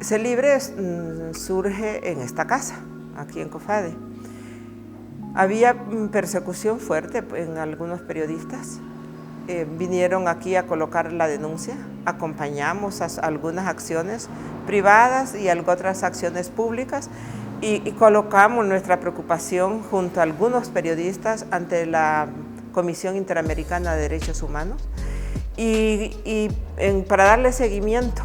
CELIBRE surge en esta casa, aquí en COFADE. Había persecución fuerte en algunos periodistas. Vinieron aquí a colocar la denuncia, acompañamos a algunas acciones privadas y otras acciones públicas y colocamos nuestra preocupación junto a algunos periodistas ante la Comisión Interamericana de Derechos Humanos para darle seguimiento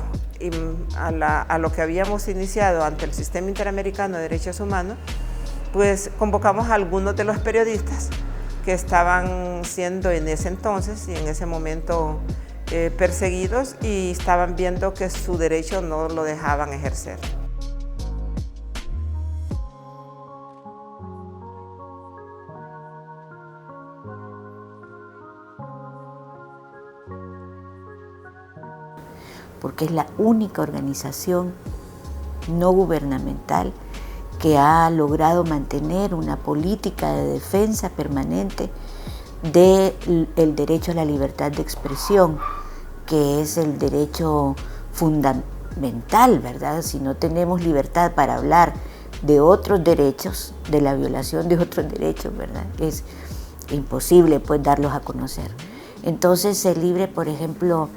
a lo que habíamos iniciado ante el Sistema Interamericano de Derechos Humanos, pues convocamos a algunos de los periodistas que estaban siendo en ese entonces y en ese momento perseguidos y estaban viendo que su derecho no lo dejaban ejercer. Porque es la única organización no gubernamental que ha logrado mantener una política de defensa permanente del derecho a la libertad de expresión, que es el derecho fundamental, ¿verdad? Si no tenemos libertad para hablar de otros derechos, de la violación de otros derechos, ¿verdad? Es imposible, pues, darlos a conocer. Entonces, CELIBRE, por ejemplo,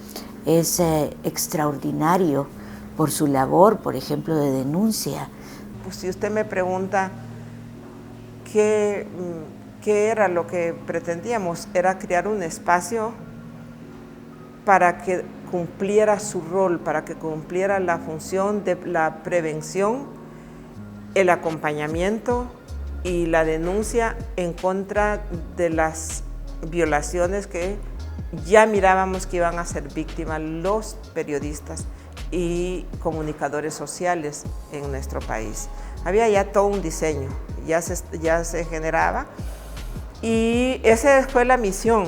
es extraordinario por su labor, por ejemplo, de denuncia. Pues si usted me pregunta qué era lo que pretendíamos, era crear un espacio para que cumpliera su rol, para que cumpliera la función de la prevención, el acompañamiento y la denuncia en contra de las violaciones que ya mirábamos que iban a ser víctimas los periodistas y comunicadores sociales en nuestro país. Había ya todo un diseño, ya se generaba y esa fue la misión.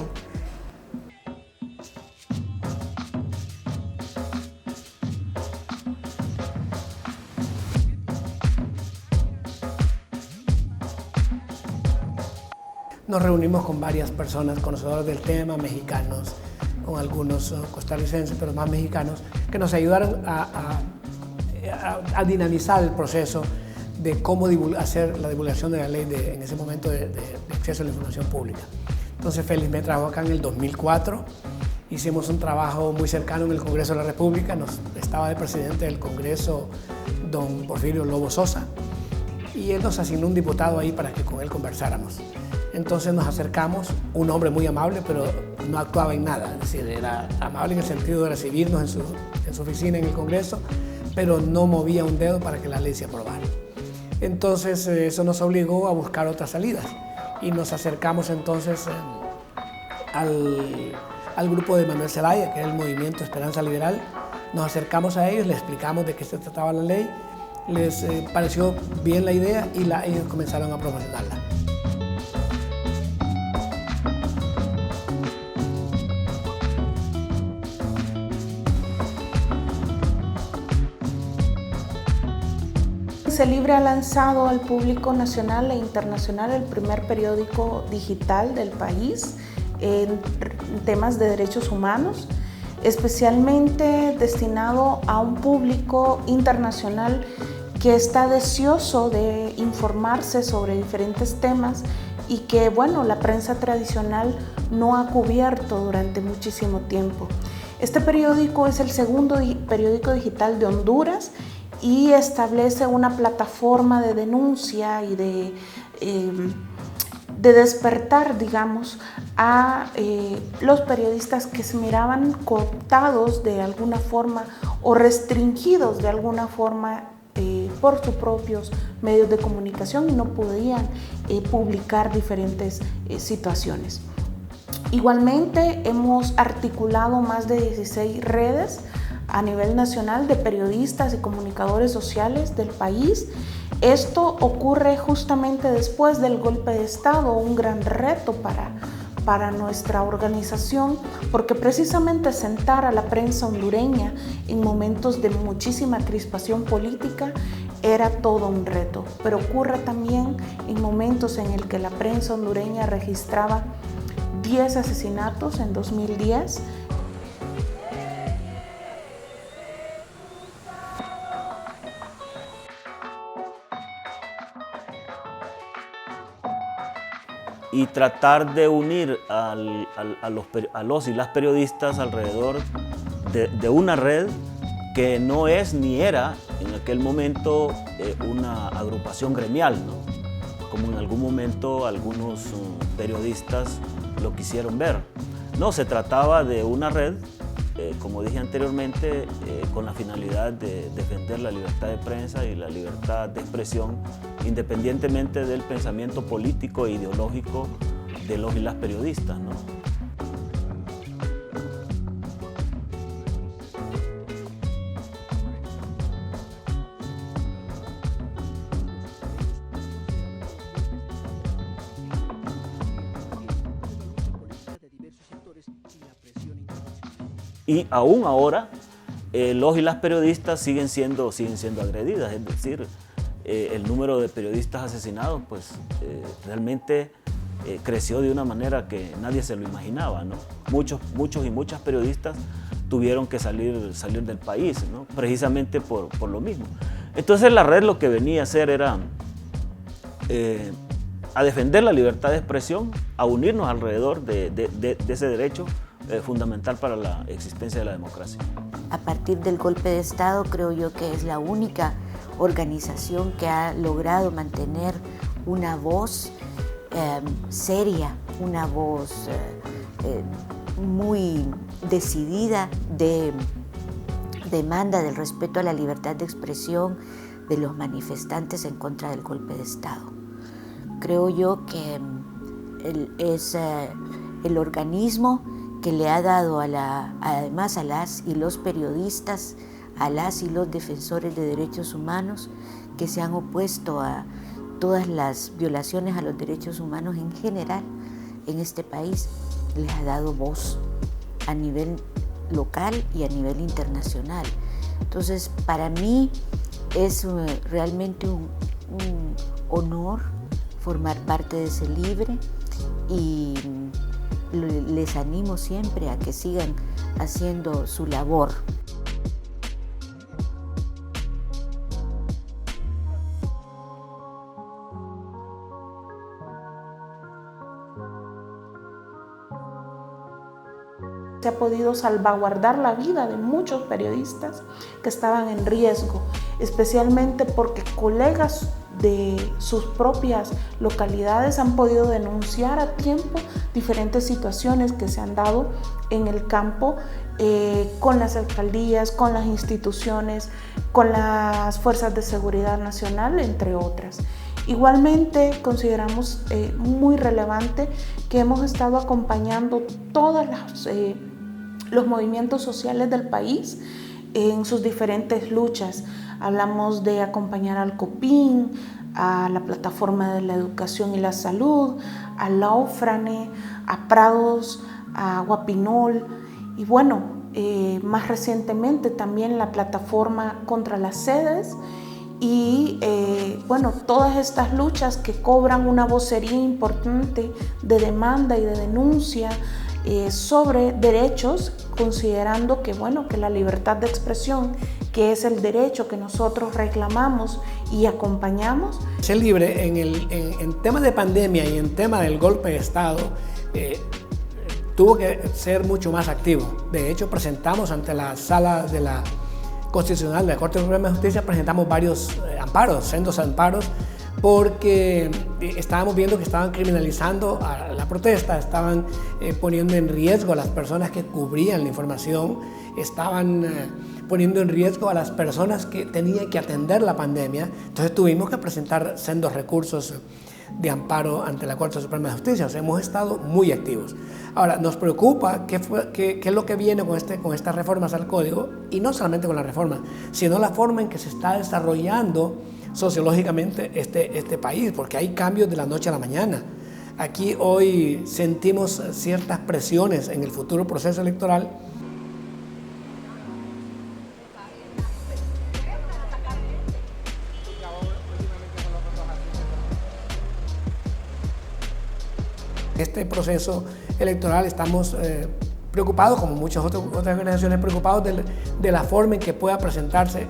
Nos reunimos con varias personas conocedoras del tema, mexicanos, con algunos costarricenses, pero más mexicanos, que nos ayudaron a dinamizar el proceso de cómo hacer la divulgación de la ley en ese momento de acceso a la información pública. Entonces Félix me trajo acá en el 2004, hicimos un trabajo muy cercano en el Congreso de la República, estaba de presidente del Congreso don Porfirio Lobo Sosa, y él nos asignó un diputado ahí para que con él conversáramos. Entonces nos acercamos, un hombre muy amable, pero no actuaba en nada, es decir, era amable en el sentido de recibirnos en su oficina en el Congreso, pero no movía un dedo para que la ley se aprobara. Entonces eso nos obligó a buscar otras salidas y nos acercamos entonces al grupo de Manuel Zelaya, que es el Movimiento Esperanza Liberal. Nos acercamos a ellos, les explicamos de qué se trataba la ley, les pareció bien la idea y ellos comenzaron a promocionarla. CELIBRE ha lanzado al público nacional e internacional el primer periódico digital del país en temas de derechos humanos, especialmente destinado a un público internacional que está deseoso de informarse sobre diferentes temas y que, bueno, la prensa tradicional no ha cubierto durante muchísimo tiempo. Este periódico es el segundo periódico digital de Honduras y establece una plataforma de denuncia y de despertar, digamos, a los periodistas que se miraban cooptados de alguna forma o restringidos de alguna forma por sus propios medios de comunicación y no podían publicar diferentes situaciones. Igualmente hemos articulado más de 16 redes a nivel nacional de periodistas y comunicadores sociales del país. Esto ocurre justamente después del golpe de Estado, un gran reto para nuestra organización, porque precisamente sentar a la prensa hondureña en momentos de muchísima crispación política era todo un reto, pero ocurre también en momentos en el que la prensa hondureña registraba 10 asesinatos en 2010. y tratar de unir a los y las periodistas alrededor de una red que no es ni era en aquel momento una agrupación gremial, ¿no? Como en algún momento algunos periodistas lo quisieron ver. No, se trataba de una red, como dije anteriormente, con la finalidad de defender la libertad de prensa y la libertad de expresión, independientemente del pensamiento político e ideológico de los y las periodistas, ¿no? Y aún ahora, los y las periodistas siguen siendo agredidas, es decir, el número de periodistas asesinados pues, realmente creció de una manera que nadie se lo imaginaba, ¿no? Muchos y muchas periodistas tuvieron que salir del país, ¿no? Precisamente por lo mismo. Entonces la red lo que venía a hacer era a defender la libertad de expresión, a unirnos alrededor de ese derecho fundamental para la existencia de la democracia. A partir del golpe de Estado creo yo que es la única organización que ha logrado mantener una voz seria, una voz muy decidida de demanda del respeto a la libertad de expresión de los manifestantes en contra del golpe de Estado. Creo yo que es el organismo que le ha dado además a las y los periodistas, a las y los defensores de derechos humanos que se han opuesto a todas las violaciones a los derechos humanos en general en este país, les ha dado voz a nivel local y a nivel internacional. Entonces, para mí es realmente un honor formar parte de ese libre y les animo siempre a que sigan haciendo su labor. Se ha podido salvaguardar la vida de muchos periodistas que estaban en riesgo, especialmente porque colegas de sus propias localidades han podido denunciar a tiempo diferentes situaciones que se han dado en el campo con las alcaldías, con las instituciones, con las fuerzas de seguridad nacional, entre otras. Igualmente consideramos muy relevante que hemos estado acompañando todos los movimientos sociales del país en sus diferentes luchas. Hablamos de acompañar al COPIN, a la Plataforma de la Educación y la Salud, a la OFRANE, a Prados, a Guapinol y bueno, más recientemente también la Plataforma contra las Sedes y bueno, todas estas luchas que cobran una vocería importante de demanda y de denuncia sobre derechos, considerando que, bueno, que la libertad de expresión, que es el derecho que nosotros reclamamos y acompañamos. Ser libre en temas de pandemia y en tema del golpe de Estado tuvo que ser mucho más activo. De hecho, presentamos ante la Sala de la Constitucional de la Corte Suprema de Justicia, presentamos varios amparos, sendos amparos, porque estábamos viendo que estaban criminalizando a la protesta, estaban poniendo en riesgo a las personas que cubrían la información, estaban poniendo en riesgo a las personas que tenían que atender la pandemia. Entonces tuvimos que presentar sendos recursos de amparo ante la Corte Suprema de Justicia. O sea, hemos estado muy activos. Ahora, nos preocupa qué es lo que viene con estas reformas al Código, y no solamente con la reforma, sino la forma en que se está desarrollando sociológicamente este país, porque hay cambios de la noche a la mañana. Aquí hoy sentimos ciertas presiones en el futuro proceso electoral. Este proceso electoral estamos preocupados, como muchas otras organizaciones, preocupados de la forma en que pueda presentarse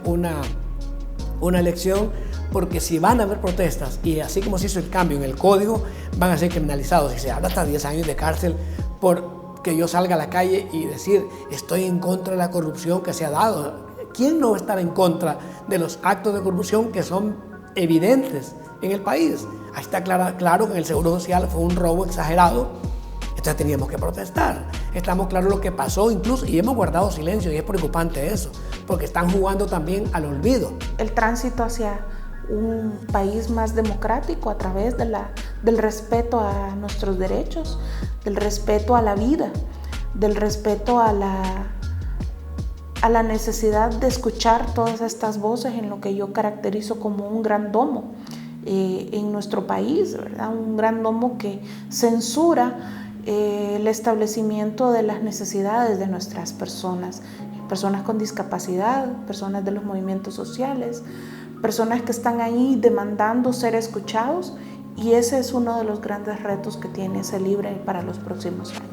una elección, porque si van a haber protestas y así como se hizo el cambio en el código, van a ser criminalizados y se habla hasta 10 años de cárcel por que yo salga a la calle y decir estoy en contra de la corrupción que se ha dado. ¿Quién no va a estar en contra de los actos de corrupción que son evidentes en el país? Ahí está claro que en el Seguro Social fue un robo exagerado, entonces teníamos que protestar. Estamos claros lo que pasó incluso y hemos guardado silencio y es preocupante eso, porque están jugando también al olvido. El tránsito hacia un país más democrático a través del respeto a nuestros derechos, del respeto a la vida, del respeto a la necesidad de escuchar todas estas voces en lo que yo caracterizo como un gran domo en nuestro país, ¿verdad? Un gran domo que censura el establecimiento de las necesidades de nuestras personas con discapacidad, personas de los movimientos sociales, personas que están ahí demandando ser escuchados, y ese es uno de los grandes retos que tiene ese Libre para los próximos años.